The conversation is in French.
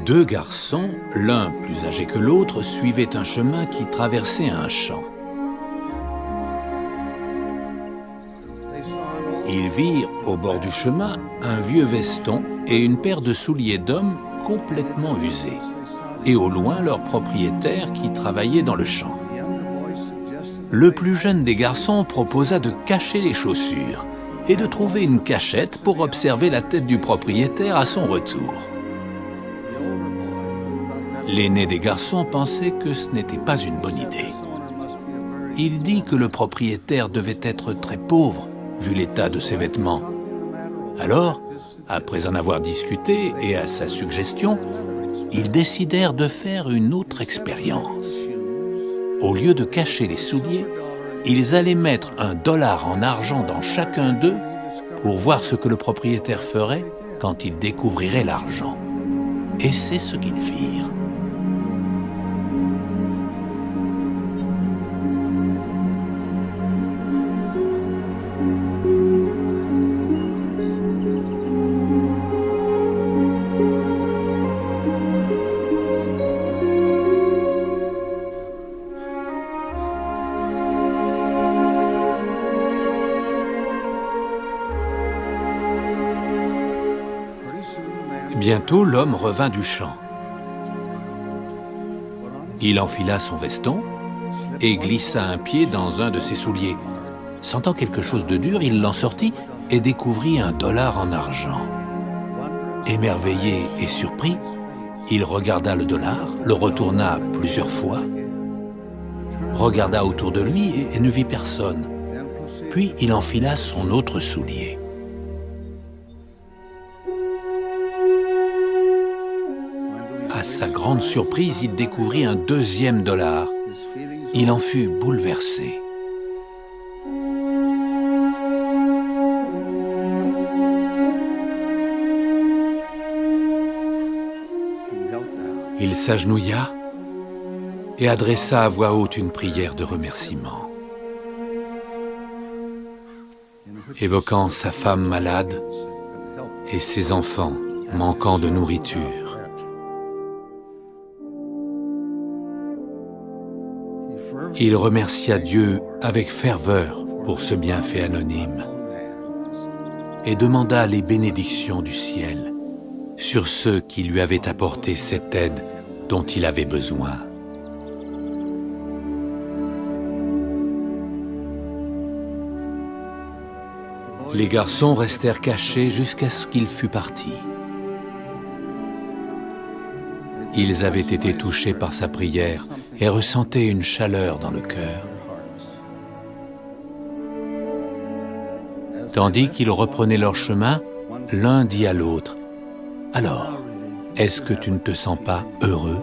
Deux garçons, l'un plus âgé que l'autre, suivaient un chemin qui traversait un champ. Ils virent au bord du chemin un vieux veston et une paire de souliers d'homme complètement usés, et au loin leur propriétaire qui travaillait dans le champ. Le plus jeune des garçons proposa de cacher les chaussures et de trouver une cachette pour observer la tête du propriétaire à son retour. L'aîné des garçons pensait que ce n'était pas une bonne idée. Il dit que le propriétaire devait être très pauvre, vu l'état de ses vêtements. Alors, après en avoir discuté et à sa suggestion, ils décidèrent de faire une autre expérience. Au lieu de cacher les souliers, ils allaient mettre $1 en argent dans chacun d'eux pour voir ce que le propriétaire ferait quand il découvrirait l'argent. Et c'est ce qu'ils firent. Bientôt, l'homme revint du champ. Il enfila son veston et glissa un pied dans un de ses souliers. Sentant quelque chose de dur, il l'en sortit et découvrit $1 en argent. Émerveillé et surpris, il regarda le dollar, le retourna plusieurs fois, regarda autour de lui et ne vit personne. Puis il enfila son autre soulier. À sa grande surprise, il découvrit un $2. Il en fut bouleversé. Il s'agenouilla et adressa à voix haute une prière de remerciement. Évoquant sa femme malade et ses enfants manquant de nourriture. Il remercia Dieu avec ferveur pour ce bienfait anonyme et demanda les bénédictions du ciel sur ceux qui lui avaient apporté cette aide dont il avait besoin. Les garçons restèrent cachés jusqu'à ce qu'il fût parti. Ils avaient été touchés par sa prière et ressentaient une chaleur dans le cœur. Tandis qu'ils reprenaient leur chemin, l'un dit à l'autre « Alors, est-ce que tu ne te sens pas heureux ?